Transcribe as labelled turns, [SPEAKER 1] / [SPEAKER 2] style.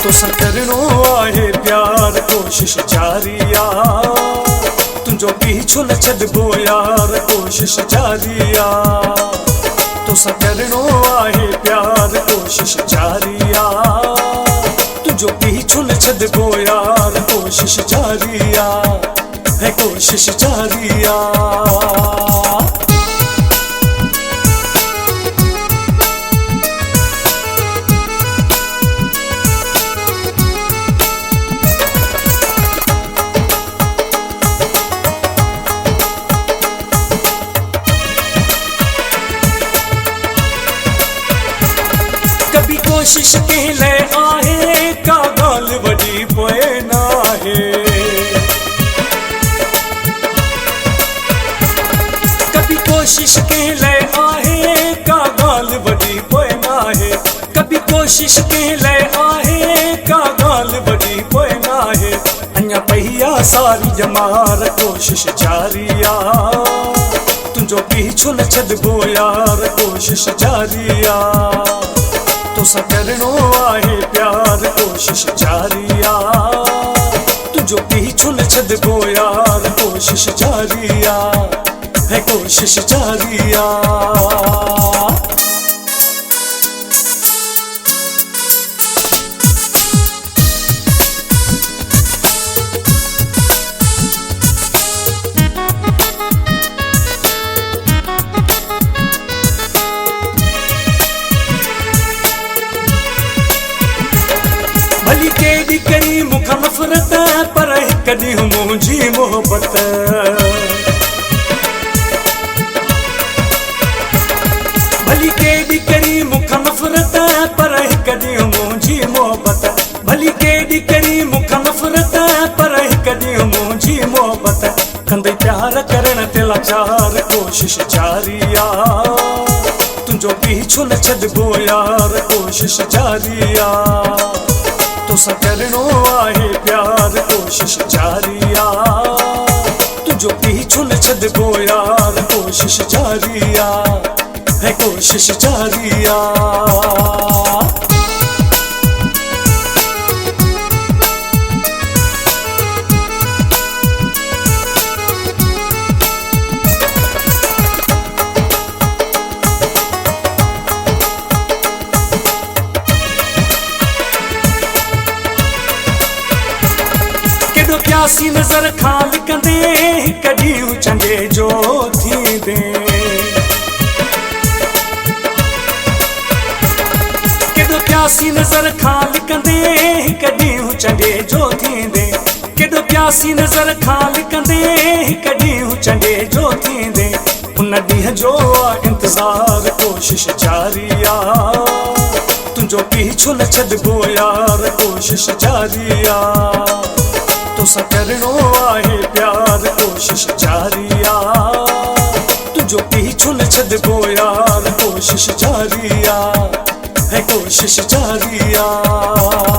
[SPEAKER 1] तोसां करणो आहे प्यार कोशिश जारी आ तुंहिंजो पीछो न छॾिबो यार कोशिश जारी आ तोसां करणो आहे प्यार कोशिश जारी आ तुंहिंजो पीछो न छॾिबो यार कोशिश जारी आ है कोशिश जारी आ कभी कोशिश के ले आहे का गाल वडी पोए ना है कभी कोशिश के ले आहे का गाल वडी पोए ना है कभी कोशिश के ले आहे का गाल वडी पोए ना है अन्या पहिया सारी जमार कोशिश जारी आ तुंहिंजो पीछो न छॾिबो यार कोशिश जारी आ तोसां करणो आहे प्यार कोशिश जारी आ तुंहिंजो पीछो न छॾिबो यार कोशिश जारी आ है कोशिश जारी आ भली केॾी करी मूंखां नफ़रत पर हिकु ॾींहुं मुंहिंजी मोहबत भली केॾी करी मूंखां नफ़रत पर हिकु ॾींहुं मुंहिंजी मोहबत भली केॾी करी मूंखां नफ़रत पर हिकु ॾींहुं मुंहिंजी मोहबत कंदे प्यार करण ते लाचार कोशिश जारी आ तुंहिंजो पीछो न छॾिबो यार कोशिश जारी आ तोसां करणो आहे प्यार कोशिश जारी आ तुंहिंजो पीछो न छॾिबो यार कोशिश जारी आ है कोशिश जारी आ प्यासी नज़र खां लिकंदे हिकु ॾींहुं चंडे जो थींदे केॾो प्यासी नज़र खां लिकंदे हिकु ॾींहुं चंडे जो थींदे केॾो प्यासी नज़र खां लिकंदे हिकु ॾींहुं चंडे जो थींदे उन ॾींहं जो इंतज़ार कोशिश जारी आ तुंहिंजो पीछो न छॾिबो यार कोशिश जारी आ तोसां करणो आहे प्यार कोशिश जारी आ तुंहिंजो पीछो न छॾिबो यार कोशिश जारी आ है कोशिश जारी आ